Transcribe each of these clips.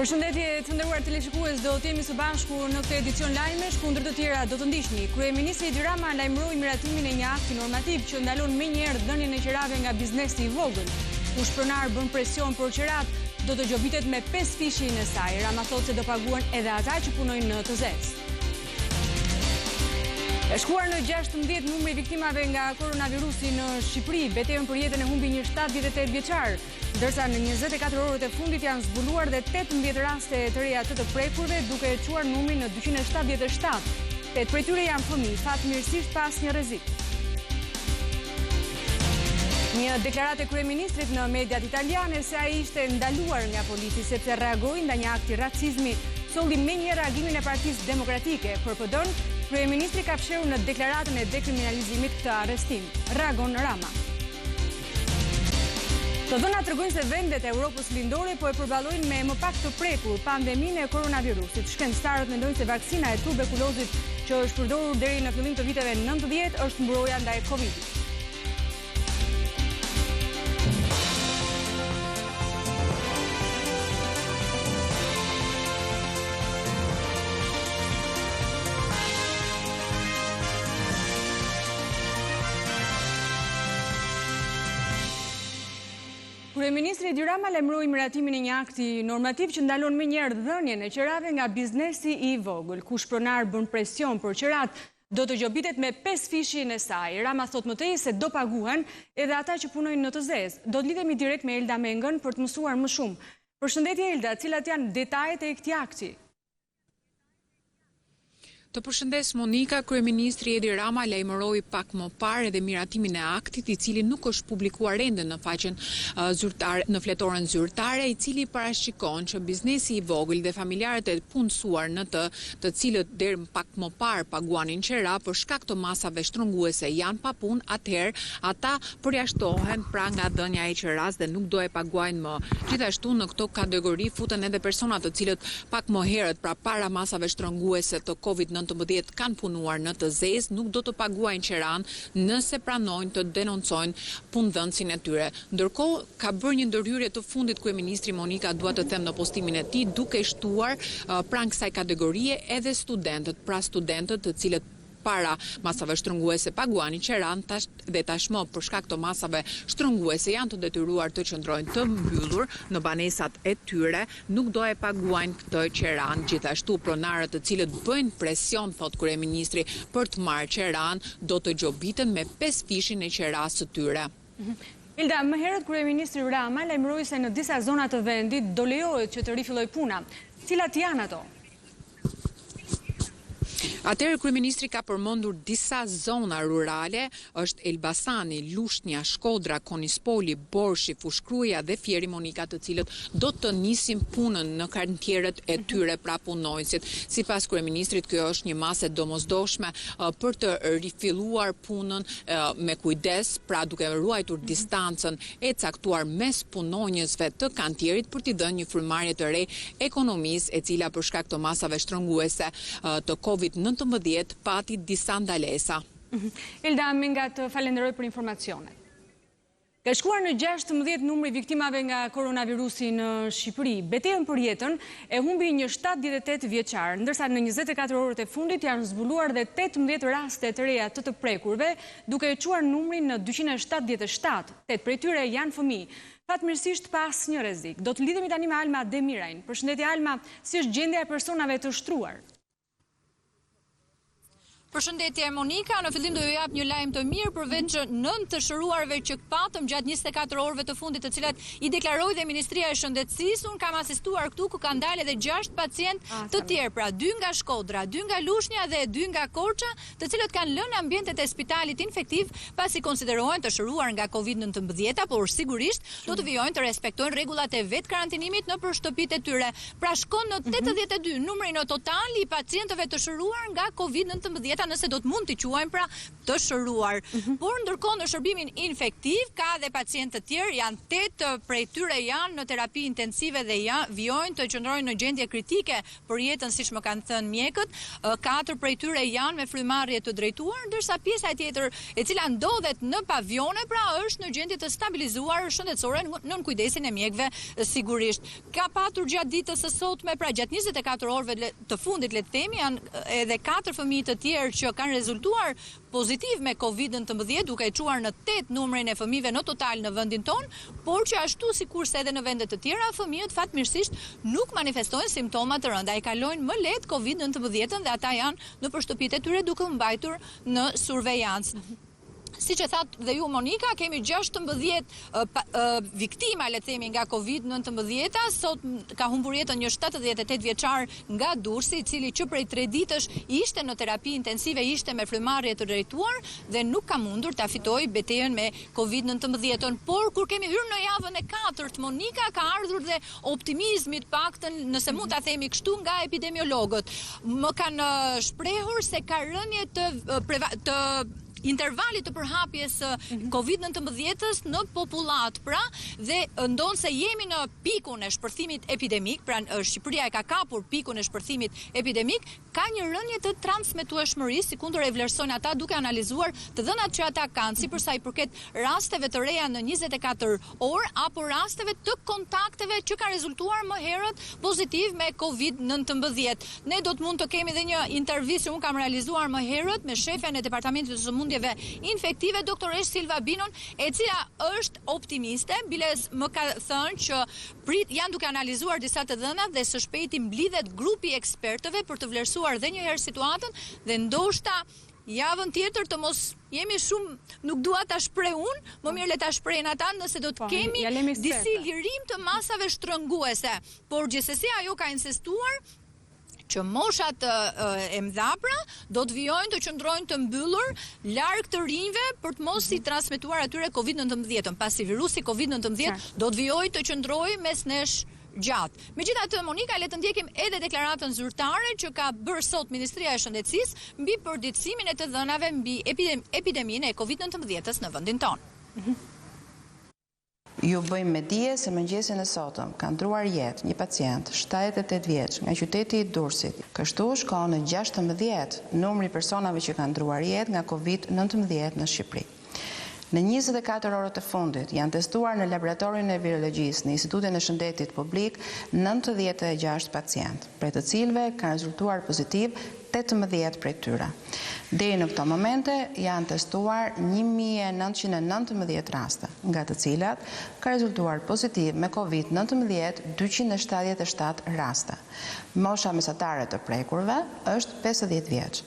Përshëndetje të nderuar teleshikues, do të jemi së bashku në këtë edicion lajme, kundër të tjera do të ndiqni. Kryeministri Edi Rama lajmëroi miratimin e një akti normativ që ndalon menjëherë dhënien e qerave nga biznesi i vogël. Kush pronar bën presion për qerat, do të gjobitet me 5 fishin e saj. Rama thotë se do paguhen edhe ata që punojnë në të zezë. E shkuar në 16 numri viktimave nga koronavirusi në Shqipëri, betejën për jetën e humbi një 78 vjeçar, ndërsa në 24 orët e fundit janë zbuluar dhe 18 raste të reja të prekurve, duke e quar numrin në 277. 8 prej tyre janë fëmijë, fatmirësisht pa asnjë rrezik. Një deklaratë e kryeministrit në mediat italiane se ai ishte ndaluar nga polici sepse reagoi ndaj një akti racizmi, solli menjëherë reagimin e Partisë Demokratike. Për PD-n, kryeministri ka fshehur në deklaratën e dekriminalizimit këtë arrestim. Reagon Rama. Të dhënat tregojnë se vendet e Europës lindore po e përballojnë me më pak të prekur pandeminë e koronavirusit. Shkencëtarët mendojnë se vaksina e tuberkulozit që është përdorur deri në fillim të viteve 90 është mbrojtja ndaj Covidit. Kryeministri Edi Rama lajmëroi miratimin e një akti normativ që ndalon menjëherë dhënien e qerave nga biznesi i vogël. Kush pronar bën presion për qerat, do të gjobitet me 5 fishin e saj. Rama thot më tej se do paguhen edhe ata që punojnë në të zezë. Do të lidhemi direkt me Elda Mengën për të mësuar më shumë. Përshëndetje Elda, cilat janë detajet e këtij akti? Të përshëndes Monika, kryeministri Edi Rama lajmëroi pak më parë edhe miratimin e aktit, i cili nuk është publikuar ende në faqen zyrtare, në fletoren zyrtare, i cili parashikon që biznesi i vogël dhe familjarët e punësuar në të cilët deri pak më parë paguanin qera për shkak të masave shtrënguese janë pa punë, atëherë ata përjashtohen pra nga dhënia e qeras dhe nuk do e paguajnë më. Gjithashtu në këto kategori futen edhe persona të cilët pak më herët pra para masave shtrënguese të COVID-19 kanë punuar në të zezë, nuk do të paguajnë qeran nëse pranojnë të denoncojnë punëdhënësin e tyre. Ndërkohë, ka bërë një ndërhyrje të fundit kryeministri Monika, dua të them në postimin e tij, duke shtuar pranë kësaj kategorie edhe studentët, pra studentët të cilët para masave shtrënguese paguanin qeran dhe tashmë për shkak të masave shtrënguese janë të detyruar të qëndrojnë të mbyllur në banesat e tyre, nuk do e paguajnë këtë qeran. Gjithashtu pronarët të cilët bëjnë presion, thot kryeministri, për të marrë qeran, do të gjobiten me 5 fishin e qeras së tyre. Ilda, më herët kryeministri Rama lajmëroi se në disa zona të vendit do lejohet që të rifillojë puna. Cilat janë ato? Atëherë kryeministri ka përmendur disa zona rurale, është Elbasani, Lushnja, Shkodra, Konispoli, Borshi, Fushkruja dhe Fieri Monika, të cilët do të nisin punën në kantierët e tyre pra punonjësit. Sipas kryeministrit, kjo është një masë domosdoshme për të rifilluar punën me kujdes, pra duke ruajtur distancën e caktuar mes punonjësve të kantierit për t'i dhënë një frymëmarrje të re ekonomisë, e cila për shkak të masave shtrënguese të COVID-19 pati disa ndalesa. Elda, Menga, të falenderoj për informacionet. Ka shkuar në 16 numri viktimave nga koronavirusi në Shqipëri. Betejën për jetën e humbi një 78 vjeçar, ndërsa në 24 orët e fundit janë zbuluar dhe 18 raste të reja të prekurve, duke e quar numrin në 277. 8 prej tyre janë fëmijë. Fatmirësisht pa asnjë rrezik. Do të lidhemi tani me Alma Demirajn. Përshëndetje Alma, si është gjendja e personave të shtruar? Përshëndetje Monika, në fillim do ju jap një lajm të mirë përveç 9 të shëruarve që patëm gjatë 24 orëve të fundit, të cilat i deklaroi dhe Ministria e Shëndetësisë. Unë kam asistuar këtu ku kanë dalë edhe 6 pacientë të tjerë, pra 2 nga Shkodra, 2 nga Lushnja dhe 2 nga Korça, të cilët kanë lënë ambientet e spitalit infektiv pasi konsiderohen të shëruar nga COVID-19, por sigurisht do të vijojnë të respektojnë rregullat e vet karantinimit nëpër shtëpitë e tyre. Pra shkon në 82 numri në total i pacientëve të shëruar nga COVID-19 vërteta nëse do të mund t'i quajmë pra të shëruar. Por ndërkohë në shërbimin infektiv ka dhe pacientë të tjerë, janë 8 prej tyre janë në terapi intensive dhe vijojnë të qëndrojnë në gjendje kritike për jetën, siç më kanë thënë mjekët. 4 prej tyre janë me frymarrje të drejtuar, ndërsa pjesa tjetër e cila ndodhet në pavione pra është në gjendje të stabilizuar shëndetësore nën kujdesin e mjekëve sigurisht. Ka patur gjatë ditës së sotme, pra gjatë 24 orëve të fundit le të themi, janë edhe 4 fëmijë të tjerë që kanë rezultuar pozitiv me COVID-19, duke e quar në 8 numrin e fëmijëve në total në vendin ton, por që ashtu sikurse edhe në vende të tjera, fëmijët fatmirësisht nuk manifestojnë simptoma të rënda, e kalojnë më lehtë COVID-19 dhe ata janë në shtëpitë e tyre duke mbajtur në survejancë. Siç e thatë dhe ju Monika, kemi 16 viktima le të themi nga COVID-19. Sot ka humbur jetën një 78 vjeçar nga Durrësi, i cili që prej 3 ditësh ishte në terapi intensive, ishte me frymarrje të drejtuar dhe nuk ka mundur ta fitojë betejën me COVID-19. Por kur kemi hyrë në javën e 4, Monika, ka ardhur dhe optimizmi të paktën, nëse mund ta themi kështu, nga epidemiologët. Më kanë shprehur se ka rënje të intervalit të përhapjes COVID-19 në popullat, pra, dhe ndonë se jemi në pikun e shpërthimit epidemik, pra Shqipëria e ka kapur pikun e shpërthimit epidemik, ka një rënje të transmetueshmërisë, sikundër e vlerësojnë ata duke analizuar të dhënat që ata kanë, si përsa i përket rasteve të reja në 24 orë, apo rasteve të kontakteve që ka rezultuar më herët pozitiv me COVID-19. Ne do të mund të kemi dhe një intervistë që unë kam realizuar më herët me shefen e Departamentit të Sëmundjeve Infektive, doktoresh Silva Binon, e cila është optimiste, biles më ka thënë që janë duke analizuar disa të dhënat dhe së shpejti mblidhet grupi ekspertëve për të vlerësuar dhe një herë situatën dhe ndoshta javën tjetër të mos jemi shumë, nuk dua ta shpreh unë, më mirë le ta shprehin ata, nëse do të kemi disi lirim të masave shtrënguese. Por gjithsesi ajo ka insistuar që moshat e mdhapra do të vijojnë të qëndrojnë të mbyllur larg të rinjve për të mos i transmetuar atyre COVID-19, pasi virusi COVID-19 do të vijojë të qëndrojë mes nesh gjatë. Megjithatë, Monika, le të ndjekim edhe deklaratën zyrtare që ka bërë sot Ministria e Shëndetësisë mbi përditësimin e të dhënave mbi epideminë e COVID-19 në vendin tonë. Ju bëjmë me dije se mëngjesin e sotëm ka ndruar jetë një pacient 78 vjeç nga qyteti i Durrësit. Kështu shkon në 16 numri personave që kanë ndruar jetë nga COVID-19 në Shqipëri. Në 24 orët e fundit janë testuar në laboratorin e virologjisë në Institutin e Shëndetit Publik 96 pacient, prej të cilëve kanë rezultuar pozitiv 18 prej tyre. Deri në këto momente janë testuar 1919 raste, nga të cilat ka rezultuar pozitiv me COVID-19 277 raste. Mosha mesatare të prekurve është 50 vjeç.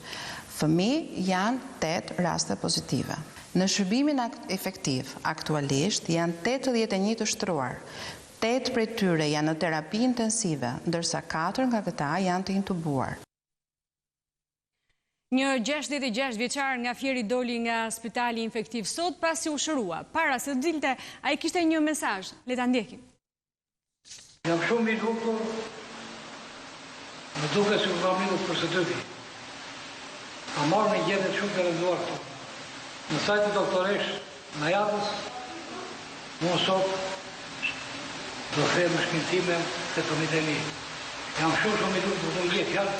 Fëmijë janë 8 raste pozitive. Në shërbimin efektiv, aktualisht janë 81 të shtruar. 8 prej tyre janë në terapi intensive, ndërsa 4 nga këta janë të intubuar. Një 66 vjeçar nga Fieri doli nga spitali infektiv sot pasi u shërua. Para se të dilte, ai kishte një mesazh. Le ta ndjekim. Jam shumë i lutur. Më duket se kam minut për së dyti. A marrë një gjetët shumë të rënduar këtu. Në sajtë doktoresh në jatës, më sot do them shkintime të të miteli. Jam shumë i lutur për të ngjetë fjallë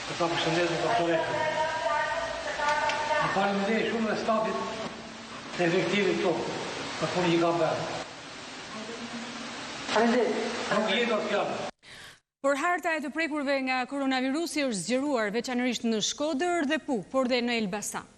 për ta përshëndetur doktoreshën. Në faleminderit shumë dhe stafit të efektivit këtu, për punë që ka bërë. Nuk jetë atë fjallë. Por harta e të prekurve nga koronavirusi është zgjeruar veçanërisht në Shkodër dhe Puk, por dhe në Elbasan.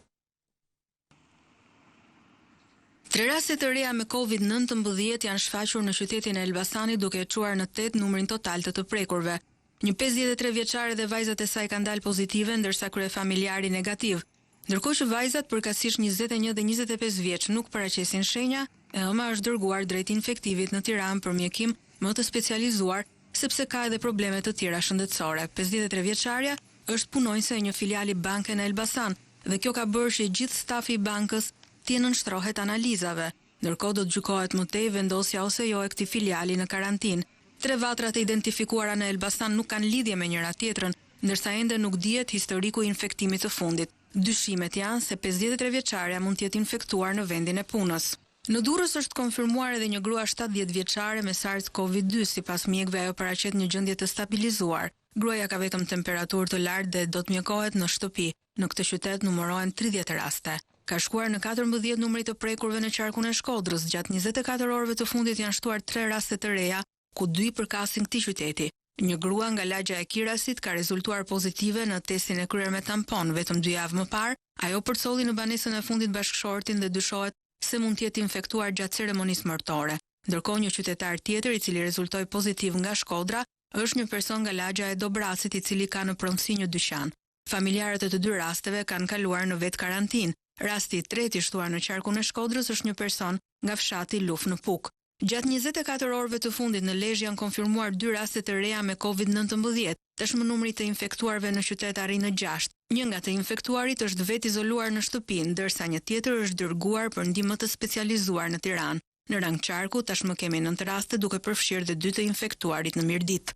3 raste të reja me COVID-19 janë shfaqur në qytetin e Elbasanit duke e çuar në 8 numrin total të prekurve. Një 53 vjeçare dhe vajzat e saj kanë dalë pozitive, ndërsa kryefamiljari negativ. Ndërkohë që vajzat përkatësisht 21 dhe 25 vjeç nuk paraqesin shenja, ëma është dërguar drejt infektivit në Tiranë për mjekim më të specializuar, sepse ka edhe probleme të tjera shëndetësore. 53 vjeçaria është punonjëse e një filiali banke në Elbasan dhe kjo ka bërë që gjithë stafi i bankës të nënshtrohet analizave. Ndërkohë do të gjykohet më tej vendosja ose jo e këtij filiali në karantinë. 3 vatrat e identifikuara në Elbasan nuk kanë lidhje me njëra tjetrën, ndërsa ende nuk dihet historiku i infektimit të fundit. Dyshimet janë se 53 vjeçareja mund të jetë infektuar në vendin e punës. Në Durrës është konfirmuar edhe një grua 70 vjeçare me SARS-CoV-2, sipas mjekëve ajo paraqet një gjendje të stabilizuar. Gruaja ka vetëm temperaturë të lartë dhe do të mjekohet në shtëpi. Në këtë qytet numërohen 30 raste. Ka shkuar në 14 numri të prekurve në qarkun e Shkodrës. Gjatë 24 orëve të fundit janë shtuar 3 raste të reja, ku 2 përkasin këtij qyteti. Një grua nga lagja e Kirasit ka rezultuar pozitive në testin e kryer me tampon vetëm 2 javë më parë. Ajo përcolli në banesën e fundit bashkëshortin dhe dyshohet se mund të jetë infektuar gjatë ceremonisë martore. Ndërkohë një qytetar tjetër i cili rezultoi pozitiv nga Shkodra është një person nga lagja e Dobracit i cili ka në pronësi një dyqan. Familjarët e të 2 rasteve kanë kaluar në vetë karantinë. Rasti i tretë i shtuar në qarkun e Shkodrës është një person nga fshati Luf në Puk. Gjatë 24 orëve të fundit në Lezhë janë konfirmuar 2 raste të reja me COVID-19. Tashmë numri të infektuarve në qytet arrin në 6. Një nga të infektuarit është vetë izoluar në shtëpi, ndërsa një tjetër është dërguar për ndihmë të specializuar në Tiranë. Në rang qarku tashmë kemi 9 raste duke përfshirë dhe 2 të infektuarit në Mirdit.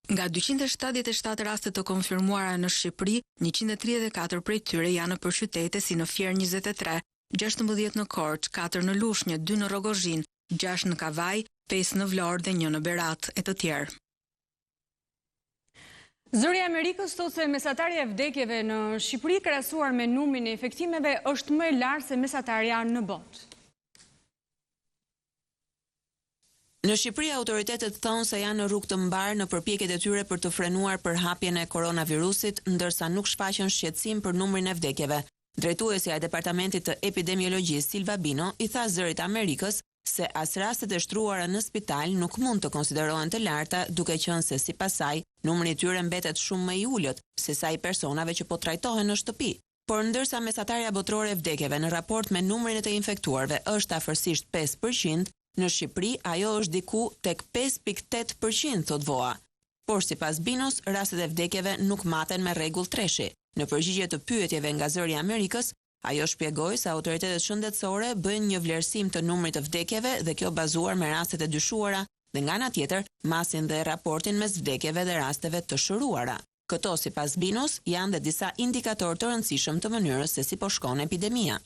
Nga 277 raste të konfirmuara në Shqipëri, 134 prej tyre janë nëpër qytete si në Fier 23, 16 në Korçë, 4 në Lushnjë, 2 në Rogozhin, 6 në Kavaj, 5 në Vlorë dhe 1 në Berat e të tjerë. Zëri i Amerikës thotë se mesatarja e vdekjeve në Shqipëri krahasuar me numrin e infektimeve është më e lartë se mesatarja në botë. Në Shqipëri autoritetet thonë se janë në rrugë të mbarë në përpjekjet e tyre për të frenuar përhapjen e koronavirusit, ndërsa nuk shfaqen shqetësim për numrin e vdekjeve. Drejtuesja e Departamentit të Epidemiologjisë Silva Bino i tha Zërit Amerikës se as rastet e shtruara në spital nuk mund të konsiderohen të larta, duke qenë se sipas saj numri i tyre mbetet shumë më i ulët se sa i personave që po trajtohen në shtëpi. Por ndërsa mesatarja botërore e vdekjeve në raport me numrin e të infektuarve është afërsisht 5%, në Shqipëri ajo është diku tek 5.8%, thot VOA. Por sipas Binos, rastet e vdekjeve nuk maten me rregull treshi. Në përgjigje të pyetjeve nga Zëri i Amerikës, ajo shpjegoi se autoritetet shëndetësore bëjnë një vlerësim të numrit të vdekjeve dhe kjo bazuar me rastet e dyshuara dhe nga ana tjetër masin dhe raportin mes vdekjeve dhe rasteve të shëruara. Këto sipas Binos janë dhe disa indikatorë të rëndësishëm të mënyrës se si po shkon epidemia.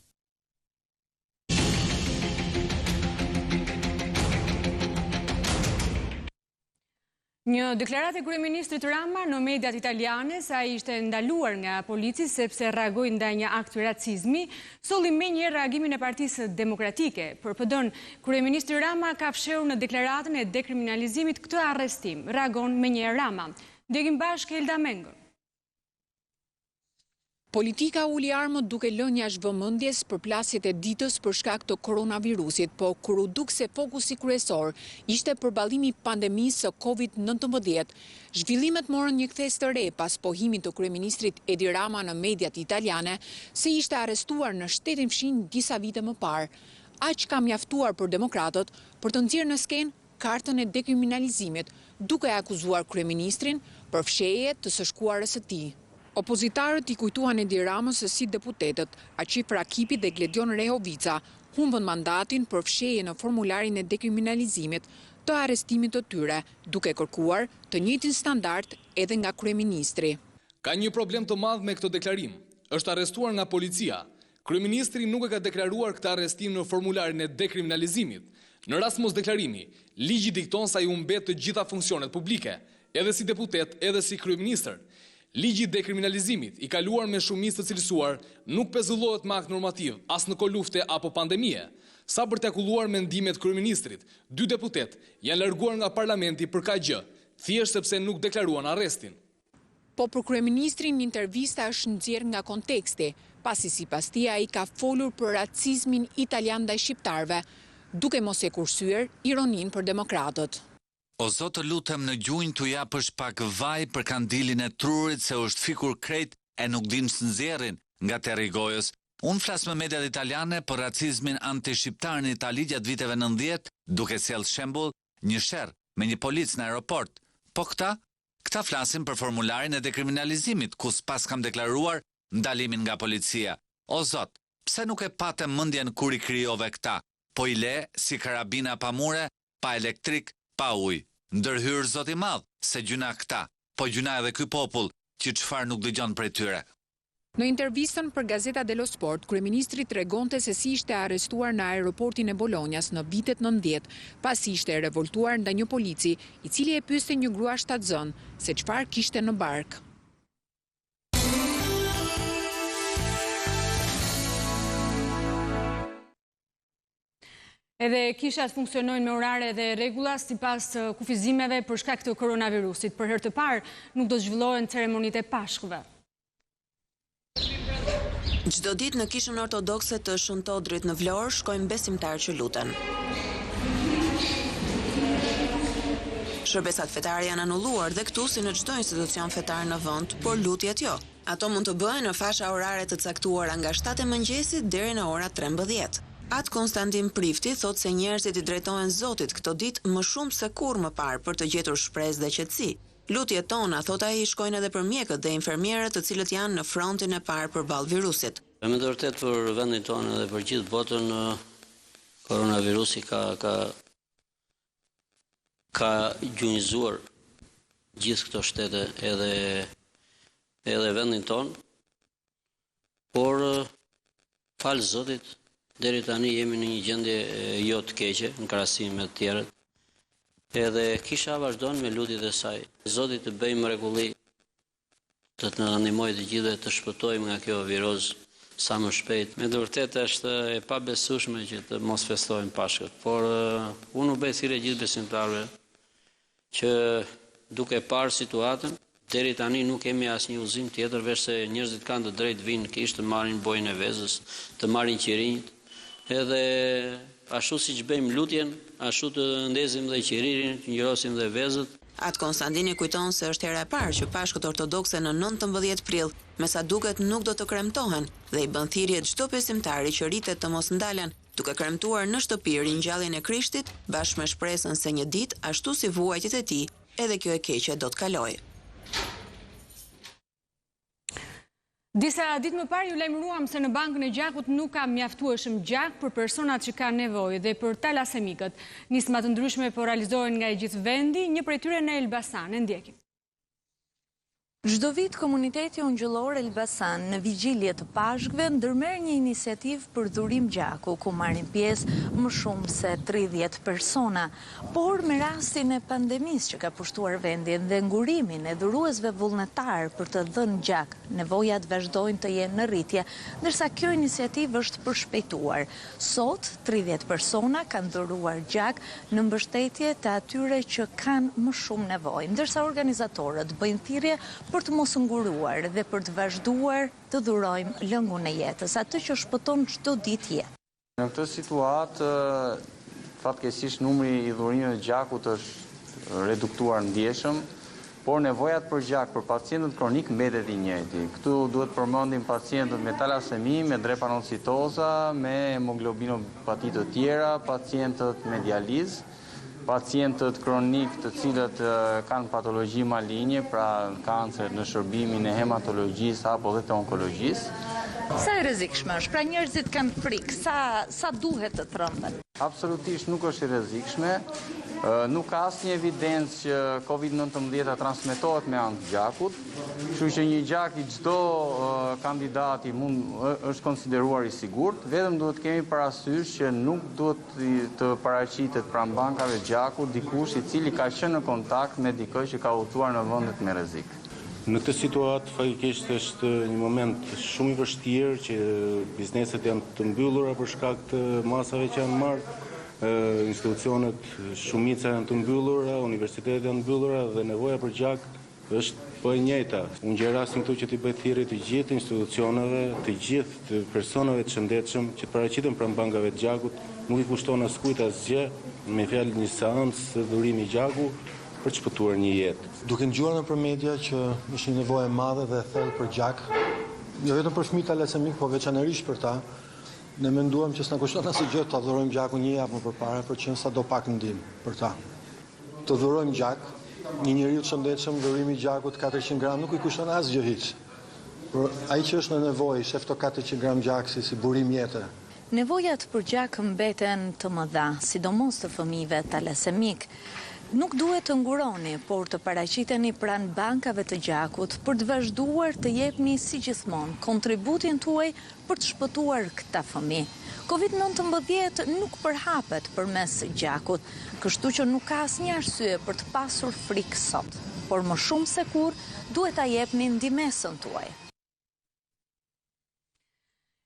Një deklaratë e kryeministrit Rama në mediat italiane se ai ishte ndaluar nga polici sepse reagoi ndaj një akti racizmi, solli menjëherë reagimin e Partisë Demokratike. Për PD-n, kryeministri Rama ka fshehur në deklaratën e dekriminalizimit këtë arrestim. Reagon menjëherë Rama. Ndjekim bashkë Elda Mengën. Politika uli armët duke lënë jashtë vëmendjes përplasjet e ditës për shkak të koronavirusit, po kur u duk se fokusi kryesor ishte përballimi i pandemisë së COVID-19, zhvillimet morën një kthes të re pas pohimit të kryeministrit Edi Rama në mediat italiane se ishte arrestuar në shtetin fshin disa vite më parë. Aq ka mjaftuar për demokratët për të nxjerrë në skenë kartën e dekriminalizimit, duke akuzuar kryeministrin për fshehje të së shkuarës së tij. Opozitarët i kujtuan Edi Ramës se si deputetët, Aqif Rakipi dhe Gledion Rehovica, humbën mandatin për fshehje në formularin e dekriminalizimit të arrestimit të tyre, duke kërkuar të njëjtin standard edhe nga kryeministri. Ka një problem të madh me këtë deklarim. Është arrestuar nga policia. Kryeministri nuk e ka deklaruar këtë arrestim në formularin e dekriminalizimit. Në rast mos deklarimi, ligji dikton se ai u mbet të gjitha funksionet publike, edhe si deputet, edhe si kryeministër. Ligji i dekriminalizimit, i kaluar me shumicë të cilësuar, nuk pezullohet me akt normativ, as në kohë lufte apo pandemie. Sa për të akulluar mendimet kryeministrit, 2 deputet janë larguar nga parlamenti për kaq gjë, thjesht sepse nuk deklaruan arrestin. Po për kryeministrin intervista është nxjerrë nga konteksti, pasi sipas tij ai ka folur për racizmin italian ndaj shqiptarëve, duke mos e kursyer ironin për demokratët. O zotë lutem në gjunjë t'u japësh pak vaj për kandilin e trurit se është fikur krejt e nuk dim së nxjerrin nga terri i gojës. Unë flas me mediat italiane për racizmin anti-shqiptar në Itali gjatë viteve 90, duke sjellë shembull një sherr me një polic në aeroport. Po këta flasin për formularin e dekriminalizimit, ku s'pas kam deklaruar ndalimin nga policia. O zot, pse nuk e patë mendjen kur i krijove këta? Po i le si karabina pa mure, pa elektrik, pa ujë. Ndërhyr zot i madh, se gjuna këta, po gjuna edhe ky popull, që çfarë nuk dëgjon prej tyre. Në intervistën për Gazeta dello Sport, kryeministri tregonte se si ishte arrestuar në aeroportin e Bolognas në vitet 90, pasi ishte revoltuar ndaj një polici, i cili e pyeste një grua shtatzën se çfarë kishte në bark. Edhe kishat funksionojnë me orare dhe rregulla sipas kufizimeve për shkak të koronavirusit. Për herë të parë nuk do zhvillohen ceremonitë e Pashkëve. Çdo ditë në kishën ortodokse të Shëntodrit në Vlorë shkojnë besimtarë që luten. Shërbesat fetare janë anulluar dhe këtu si në çdo institucion fetar në vend, por lutjet jo. Ato mund të bëhen në fasha orare të caktuara nga 7 e mëngjesit deri në ora 13. Atë Konstantin Prifti thot se njerëzit i drejtohen Zotit këto ditë më shumë se kurrë më parë për të gjetur shpresë dhe qetësi. Lutjet tona, thot ai, shkojnë edhe për mjekët dhe infermierët të cilët janë në frontin e parë përballë virusit. Me të vërtet për vendin tonë dhe për gjithë botën koronavirusi ka gjunjëzuar gjithë këto shtete edhe vendin tonë, por falë Zotit deri tani jemi në një gjendje jo të keqe në krahasim me të tjerët. Edhe kisha vazhdon me lutjet e saj. Zoti të bëjë mrekulli, të na ndihmojë të gjithë të shpëtojmë nga kjo virus sa më shpejt. Me të vërtetë është e pabesueshme që të mos festojmë Pashkët, por unë u bëj thirrje gjithë besimtarëve që duke parë situatën, deri tani nuk kemi asnjë udhëzim tjetër veç se njerëzit kanë të drejtë vinë kish të marrin bojën e vezës, të marrin qirinjt, edhe ashtu siç bëjmë lutjen, ashtu të ndezim dhe qiririn, të ngjërosim dhe vezët. Atë Konstantini kujton se është hera e parë që Pashkët ortodokse në 19 prill, me sa duket nuk do të kremtohen dhe i bën thirrje çdo besimtari që rritet të mos ndalen, duke kremtuar në shtëpi ringjalljen e Krishtit, bashkë me shpresën se një ditë, ashtu si vuajtjet e tij, edhe kjo e keqe do të kalojë. Disa ditë më parë ju lajmëruam se në bankën e gjakut nuk ka mjaftueshëm gjak për personat që kanë nevojë dhe për talasemikët. Nisma të ndryshme po realizohen nga i gjithë vendi, një prej tyre në Elbasan, e ndjekim. Çdo vit komuniteti ungjëllor Elbasan në vigjilje të Pashkëve ndërmerr një iniciativë për dhurim gjaku, ku marrin pjesë më shumë se 30 persona. Por me rastin e pandemisë që ka pushtuar vendin dhe ngurimin e dhuruesve vullnetar për të dhënë gjak, nevojat vazhdojnë të jenë në rritje, ndërsa kjo iniciativë është përshpejtuar. Sot 30 persona kanë dhuruar gjak në mbështetje të atyre që kanë më shumë nevojë, ndërsa organizatorët bëjnë thirrje për të mos nguruar dhe për të vazhduar të dhurojmë lëngun e jetës, atë që shpëton çdo ditë jetë. Në këtë situatë, fatkeqësisht numri i dhurimeve të gjakut është reduktuar ndjeshëm, por nevojat për gjak për pacientët kronik mbetet i njëjti. Këtu duhet përmendim pacientët me talasemi, me drepanocitoza, me hemoglobinopatit të tjera, pacientët me dializë, pacientët kronik të cilët kanë patologji malinje, pra kancer në shërbimin e hematologjisë apo dhe të onkologjisë. Sa e rrezikshme është? Pra njerëzit kanë frikë, sa duhet të tremben? Absolutisht nuk është e rrezikshme. Nuk ka asnjë evidencë që COVID-19 transmetohet me anë të gjakut, kështu që një gjak i çdo kandidati është konsideruar i sigurt, vetëm duhet kemi parasysh që nuk duhet të paraqitet pranë bankave gjakut dikush i cili ka qenë në kontakt me dikë që ka udhëtuar në vendet me rrezik. Në këtë situatë faktikisht është një moment shumë i vështirë që bizneset janë të mbyllura për shkak të masave që janë marrë. Institucionet shumica janë të mbyllura, universitetet janë mbyllura dhe nevoja për gjak është po e njëjta. Unë gjej rastin këtu që t'i bëj thirrje të gjithë institucioneve, të gjithë të personave të shëndetshëm që të paraqiten pranë bankave të gjakut, nuk i kushton askujt asgjë, me fjalë një seancë dhurimi gjaku për të shpëtuar një jetë. Duke dëgjuar nëpër media që është një nevojë e madhe dhe e thellë për gjak, jo vetëm për fëmijët talasemik, por veçanërisht për ta, ne menduam që s'na kushton asgjë gjë të dhurojmë gjakun një javë më përpara për që sado pak ndihmë për ta. Të dhurojmë gjak, një njeriu të shëndetshëm, dhurimi i gjakut 400 gram nuk i kushton asgjë hiç. Por ai që është në nevojë, shef to 400 gram gjak si burim jete. Nevojat për gjak mbeten të mëdha, sidomos të fëmijëve talasemik. Nuk duhet të nguroni, por të paraqiteni pranë bankave të gjakut për të vazhduar të jepni si gjithmonë kontributin tuaj për të shpëtuar këta fëmijë. Covid-19 nuk përhapet përmes gjakut, kështu që nuk ka asnjë arsye për të pasur frikë sot, por më shumë se kur duhet ta jepni ndihmën tuaj.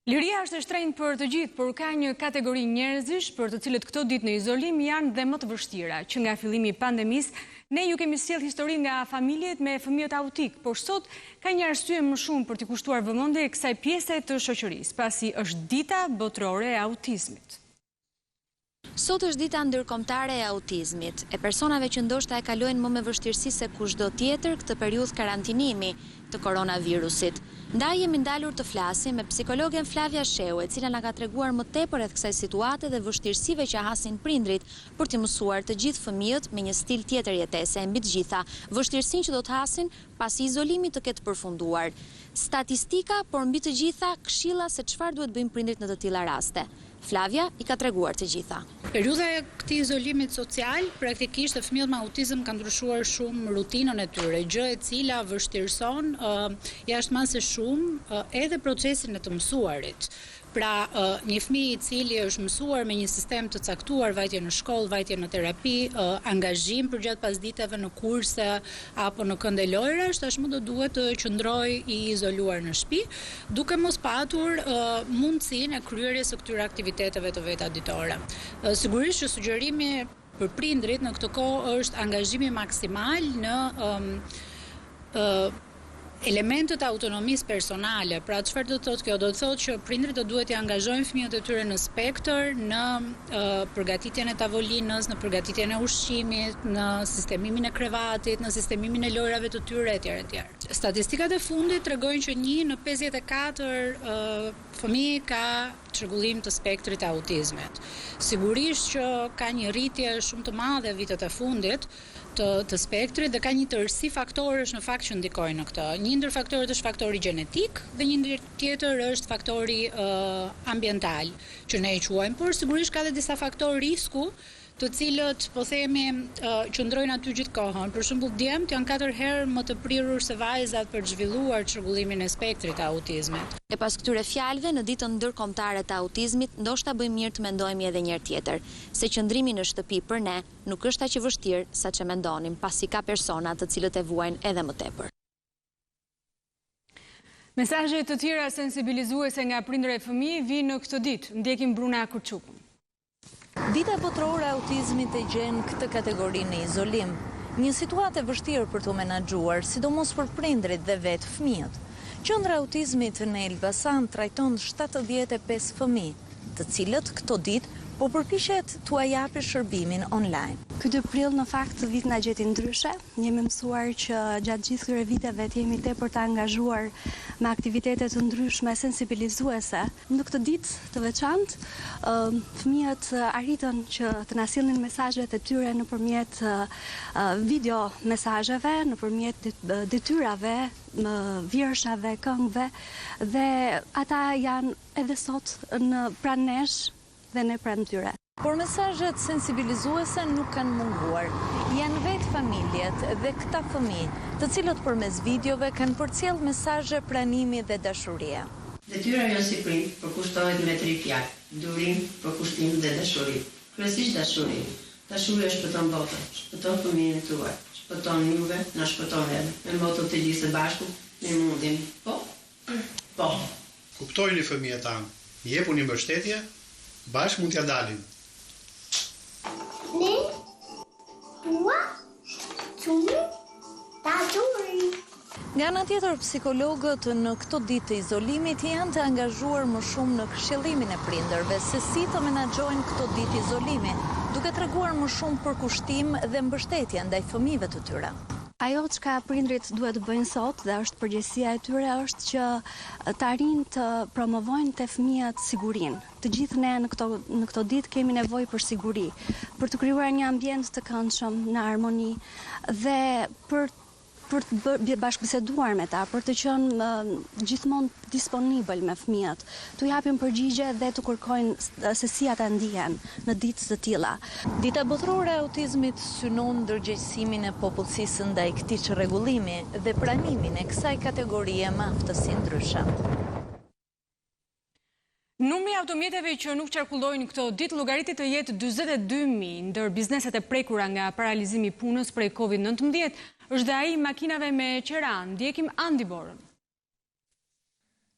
Liria është e shtrenjtë për të gjithë, por ka një kategori njerëzish për të cilët këto ditë në izolim janë dhe më të vështira, që nga fillimi i pandemisë ne ju kemi sjellë historinë nga familjet me fëmijët autik, por sot ka një arsye më shumë për t'i kushtuar vëmendje kësaj pjese të shoqërisë, pasi është dita botërore e autizmit. Sot është dita ndërkombëtare e autizmit, e personave që ndoshta e kalojnë më me vështirësi se kushdo tjetër këtë periudhë karantinimi të koronavirusit. Ndaj jemi ndalur të flasim me psikologen Flavia Sheu, e cila na ka treguar më tepër rreth kësaj situate dhe vështirësive që hasin prindrit për t'i mësuar të gjithë fëmijët me një stil tjetër jetese, mbi të gjitha, vështirësinë që do të hasin pasi izolimi të ketë përfunduar. Statistika, por mbi të gjitha, këshilla se çfarë duhet bëjnë prindrit në të tilla raste. Flavia i ka treguar të gjitha. Periudha e këtij izolimit social, praktikisht fëmijët me autizëm kanë ndryshuar shumë rutinën e tyre, gjë e cila vështirëson jashtëmase shumë edhe procesin e të mësuarit. Pra, një fëmijë i cili është mësuar me një sistem të caktuar, vajtje në shkollë, vajtje në terapi, angazhim përgjatë pasditeve në kurse apo në kënde lojrash, tashmë do duhet të qëndrojë i izoluar në shtëpi, duke mos patur mundësinë e kryerjes së këtyre aktiviteteve të veta ditore. Sigurisht që sugjerimi për prindrit në këtë kohë është angazhimi maksimal në elementët e autonomisë personale. Pra, çfarë do të thotë kjo? Do të thotë që prindrit do duhet të angazhojnë fëmijët e tyre në spektër, në përgatitjen e tavolinës, në përgatitjen e ushqimit, në sistemimin e krevatit, në sistemimin e lojrave të tyre etj. etj. Statistikat e fundit tregojnë që 1 në 54 fëmijë ka çrregullim të spektrit të autizmit. Sigurisht që ka një rritje shumë të madhe vitet e fundit të spektrit dhe ka një tërësi faktorësh në fakt që ndikojnë në këtë. Një ndër faktorët është faktori gjenetik dhe një ndër tjetër është faktori ambiental, që ne i quajmë, por sigurisht ka edhe disa faktorë risku, të cilët, po themi, qëndrojnë aty gjithë kohën. Për shembull, djemt janë 4 herë më të prirur se vajzat për të zhvilluar çrregullimin e spektrit të autizmit. E pas këtyre fjalëve, në ditën ndërkombëtare të autizmit, ndoshta bëjmë mirë të mendojmë edhe një herë tjetër, se qëndrimi në shtëpi për ne nuk është aq i vështirë sa që mendonim, pasi ka persona të cilët e vuajnë edhe më tepër. Mesazhe të tjera sensibilizuese nga prindër e fëmijë vinë në këtë ditë. Ndjekim Bruna Kurçukun. Dita botërore e autizmit e gjen këtë kategori në izolim. Një situatë e vështirë për të menaxhuar, sidomos për prindrit dhe vetë fëmijët. Qendra e autizmit në Elbasan trajton 75 fëmijë, të cilët këto ditë po përpiqet t'u japë shërbimin online. Ky 2 prill në fakt vit na gjeti ndryshe. Jemi mësuar që gjatë gjithë këtyre viteve të jemi tepër të angazhuar me aktivitete të ndryshme sensibilizuese. Në këtë ditë të veçantë, fëmijët arritën që të na sillnin mesazhet e tyre nëpërmjet video mesazheve, nëpërmjet detyrave, vjershave, këngëve, dhe ata janë edhe sot pranë nesh dhe ne pranë tyre. Por mesazhet sensibilizuese nuk kanë munguar. Janë vetë familjet dhe këta fëmijë, të cilët përmes videove kanë përcjell mesazhe pranimi dhe dashurie. Detyra jonë si prind përkushtohet me 3 fjalë: durim, përkushtim dhe dashuri. Kryesisht dashuri. Dashuria shpëton botën, shpëton fëmijën tuaj, shpëton juve, na shpëton edhe. Me moto të gjithë së bashku, ne mundim. Po. Kuptojini fëmijët tanë, jepuni mbështetje, bashkë mund t'ja dalin. Ne, tua, tumi, taturi. Nga ana tjetër, psikologët në këto ditë të izolimit janë të angazhuar më shumë në këshillimin e prindërve se si të menaxhojnë këto ditë izolimi, duke treguar më shumë përkushtim dhe mbështetje ndaj fëmijëve të tyre. Ajo çka prindrit duhet të bëjnë sot dhe është përgjegjësia e tyre është që të arrijnë të promovojnë te fëmijët sigurinë. Të gjithë ne në këto ditë kemi nevojë për siguri, për të krijuar një ambient të këndshëm, në harmoni dhe për për të bashkëbiseduar me ta, për të qenë gjithmonë disponibël me fëmijët, t'u japin përgjigje dhe të kërkojnë se si ata ndihen në ditë të tilla. Dita botërore e autizmit synon ndërgjegjësimin e popullsisë ndaj këtij çrregullimi dhe pranimin e kësaj kategorie me aftësi ndryshe. Numri i automjeteve që nuk qarkullojnë këto ditë llogaritet të jetë 42.000, ndër bizneset e prekura nga paralizimi i punës prej Covid-19 është dhe ai i makinave me qera. Ndjekim Andi Borën.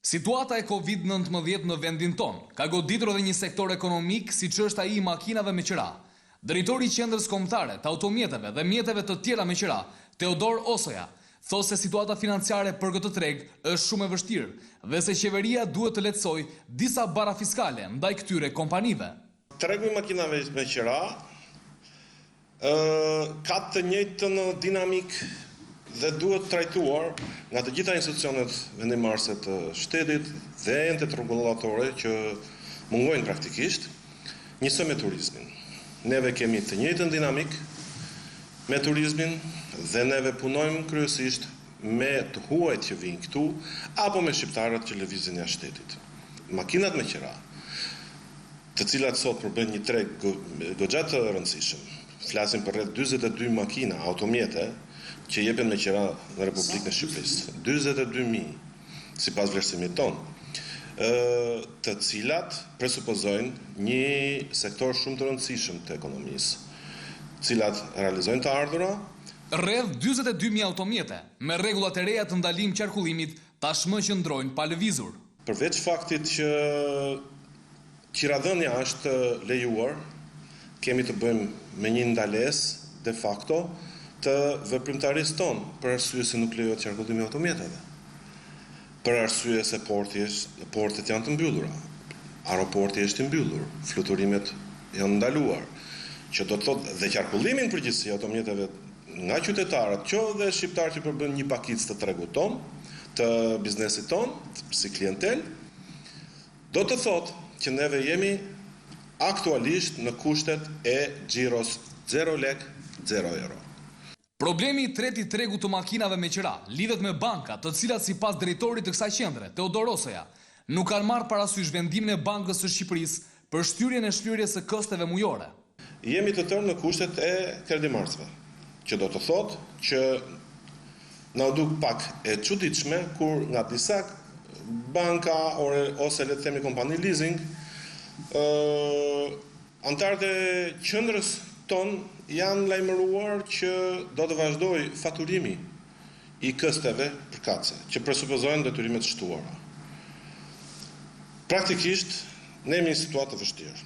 Situata e Covid-19 në vendin ton ka goditur edhe një sektor ekonomik siç është ai i makinave me qera. Drejtori i qendrës kombëtare të automjeteve dhe mjeteve të tjera me qera, Teodor Osoja, thosë se situata financiare për këtë treg është shumë e vështirë dhe se qeveria duhet të lehtësoj disa bara fiskale ndaj këtyre kompanive. Tregu i makinave me qera ka të njëjtën dinamik dhe duhet trajtuar nga të gjitha institucionet vendimarrëse të shtetit dhe entet rregullatore që mungojnë praktikisht, njësoj me turizmin. Neve kemi të njëjtën dinamik me turizmin dhe neve punojmë kryesisht me të huajt që vinë këtu apo me shqiptarët që lëvizin jashtë shtetit. Makinat me qera, të cilat sot përbën një treg goxha të rëndësishëm. Flasim për rreth 42 makina automjete që jepen me qera në Republikën e Shqipërisë. 42.000 sipas vlerësimit ton, të cilat presupozojnë një sektor shumë të rëndësishëm të ekonomisë, cilat realizojnë të ardhura. Rreth 42.000 automjete me rregullat e reja të ndalim qarkullimit tashmë qëndrojnë pa lëvizur. Përveç faktit që qiradhënia është lejuar, kemi të bëjmë me një ndalesë de facto të veprimtarisë tonë, për arsye se nuk lejohet qarkullimi i automjeteve. Për arsye se portet janë të mbyllura, aeroporti është i mbyllur, fluturimet janë ndaluar, që do të thotë dhe qarkullimin përgjithësi automjeteve nga qytetarët, që dhe shqiptarë që përbën një pakicë të tregut ton, të biznesit ton, si klientel, do të thotë që neve jemi aktualisht në kushtet e xhiros 0 lek, 0 euro. Problemi i tretë i tregut të makinave me qera lidhet me bankat, të cilat sipas drejtorit të kësaj qendre, Teodor Osoja, nuk kanë marrë parasysh vendimin e Bankës së Shqipërisë për shtyrjen e shlyerjes së kosteve mujore. Jemi të tërë në kushtet e kredimarrësve, që do të thotë që na duk pak e çuditshme kur nga disa banka ose le të themi kompani leasing, antarët e qendrës ton janë lajmëruar që do të vazhdoj faturimi i kësteve përkatëse, që presupozojnë detyrimet shtuara. Praktikisht, ne jemi në situatë të vështirë.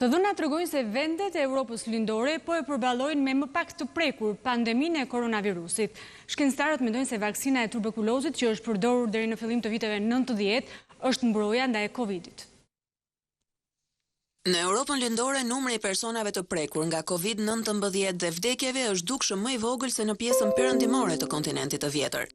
Të dhënat tregojnë se vendet e Europës lindore po e përballojnë me më pak të prekur pandeminë e koronavirusit. Shkencëtarët mendojnë se vaksina e tuberkulozit që është përdorur deri në fillim të viteve 90 është mbrojtja ndaj Covidit. Në Europën lindore, numri i personave të prekur nga Covid-19 dhe vdekjeve është dukshëm më i vogël se në pjesën perëndimore të kontinentit të vjetër.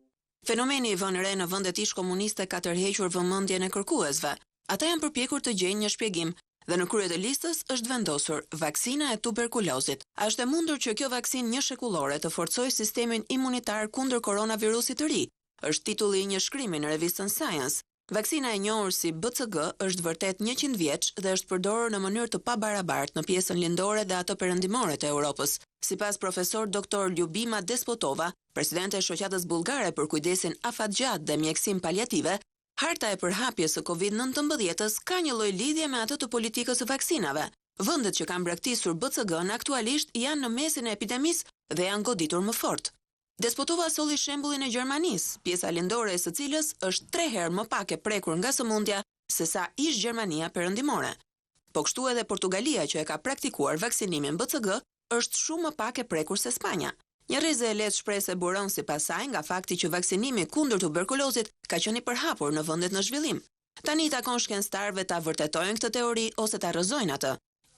Fenomeni i vënë re në vendet ish komuniste ka tërhequr vëmendjen e kërkuesve. Ata janë përpjekur të gjejnë një shpjegim. Dhe në krye të listës është vendosur vaksina e tuberkulozit. A është e mundur që kjo vaksinë një shekullore të forcojë sistemin imunitar kundër koronavirusit të ri? Është titulli i një shkrimi në revistën Science. Vaksina e njohur si BCG është vërtet 100 vjeç dhe është përdorur në mënyrë të pabarabartë në pjesën lindore dhe ato perëndimore të Europës. Sipas profesor Dr. Ljubima Despotova, presidente e shoqatës bullgare për kujdesin afatgjat dhe mjekësim paliative, harta e përhapjes së Covid-19 ka një lloj lidhje me atë të politikës së vaksinave. Vendet që kanë braktisur BCG-n aktualisht janë në mesin e epidemisë dhe janë goditur më fort. Despotova solli shembullin e Gjermanisë, pjesa lindore e së cilës është 3 herë më pak e prekur nga sëmundja se sa ish Gjermania perëndimore. Po kështu edhe Portugalia, që e ka praktikuar vaksinimin BCG, është shumë më pak e prekur se Spanja. Një rrezë e lehtë shpresë buron sipas saj nga fakti që vaksinimi kundër tuberkulozit ka qenë i përhapur në vendet në zhvillim. Tani takon shkencëtarëve ta vërtetojnë këtë teori ose ta rrëzojnë atë.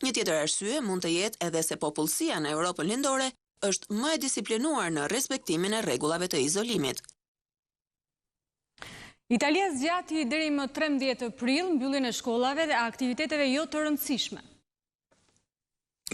Një tjetër arsye mund të jetë edhe se popullsia në Europën lindore është më e disiplinuar në respektimin e rregullave të izolimit. Italia zgjati deri më 13 prill mbylljen e shkollave dhe aktiviteteve jo të rëndësishme.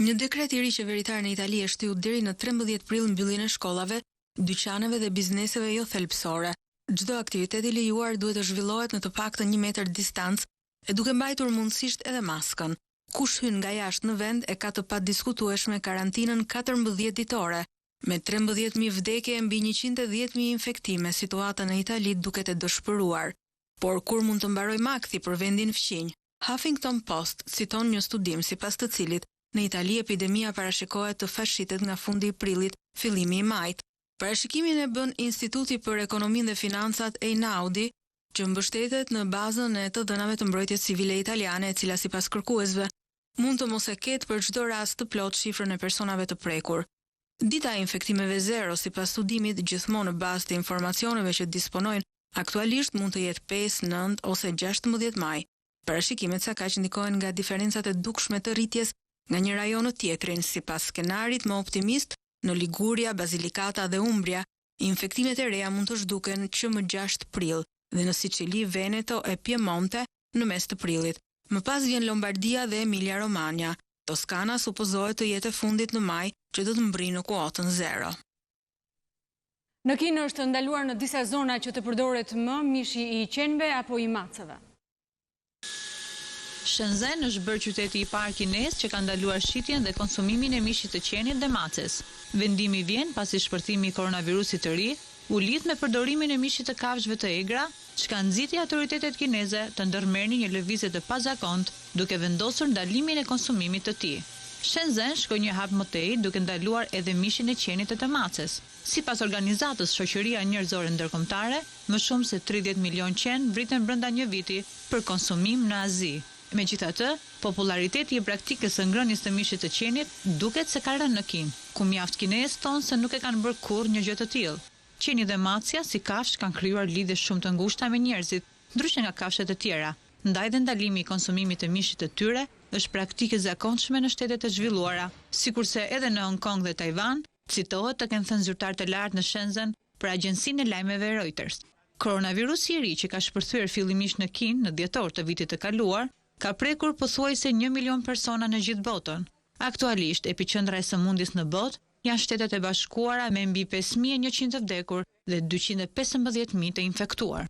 Një dekret I ri qeveritar në Itali e shtyu deri në 13 prill mbylljen e shkollave, dyqaneve dhe bizneseve jo thelbësore. Çdo aktivitet I lejuar duhet të zhvillohet në të paktën 1 metër distancë e duke mbajtur mundësisht edhe maskën. Kush hyn nga jashtë në vend e ka të padiskutueshme karantinën 14 ditore, me 13.000 vdekje e mbi 110.000 infektime. Situata në Itali duket e dëshpëruar. Por kur mund të mbaroj makthi për vendin fqinj? Huffington Post citon një studim sipas të cilit në Itali epidemia parashikohet të fashitet nga fundi I prillit, fillimi I majit. Parashikimin e bën Instituti për Ekonominë dhe Financat Einaudi, që mbështetet në bazën e të dhënave të mbrojtjes civile italiane, e cila sipas kërkuesve mund të mos e ketë për çdo rast të plot shifrën e personave të prekur. Dita e infektimeve zero sipas studimit, gjithmonë në bazë të informacioneve që disponojnë aktualisht, mund të jetë 5, 9 ose 16 maj. Parashikimet sa kaq ndikohen nga diferencat e dukshme të rritjes nga një rajon në tjetrin. Sipas skenarit më optimist, në Liguria, Basilicata dhe Umbria, infektimet e reja mund të zhduken që më 6 prill dhe në Sicili, Veneto e Piemonte në mes të prillit. Më pas vjen Lombardia dhe Emilia-Romagna. Toskana supozohet të jetë e fundit në maj, që do të mbrijë në kuotën 0. Në Kinë është ndaluar në disa zona që të përdoret më mishi I qenve apo I maceve. Shenzhen është bërë qyteti I parë kinez që ka ndaluar shitjen dhe konsumimin e mishit të qenit dhe maces. Vendimi vjen pasi shpërthimi I koronavirusit të ri u lidh me përdorimin e mishit të kafshëve të egra, çka nxiti autoritetet kineze të ndërmerrnin një lëvizje të pazakontë, duke vendosur ndalimin e konsumimit të tij. Shenzhen shkoi një hap më tej duke ndaluar edhe mishin e qenit dhe të maces. Sipas organizatës Shoqëria Njerëzore Ndërkombëtare, më shumë se 30 milion qen vriten brenda një viti për konsumim në Azi. Megjithatë, populariteti I praktikës së ngrënies të mishit të qenit duket se ka rënë në Kinë, ku mjaft kinezë thonë se nuk e kanë bërë kurrë një gjë të tillë. Qeni dhe macja si kafshë kanë krijuar lidhje shumë të ngushta me njerëzit, ndryshe nga kafshët e tjera. Ndaj dhe ndalimi I konsumimit të mishit të tyre është praktikë e zakonshme në shtetet e zhvilluara, sikurse edhe në Hong Kong dhe Taiwan, citohet të kenë thënë zyrtar të lartë në Shenzhen për agjencinë e lajmeve Reuters. Koronavirusi I ri që ka shpërthyer fillimisht në Kinë në dhjetor të vitit të kaluar, ka prekur pothuajse 1 milion persona në gjithë botën. Aktualisht, epiqendra e sëmundjes në botë janë Shtetet e Bashkuara me mbi 5.100 vdekur dhe 215.000 të infektuar.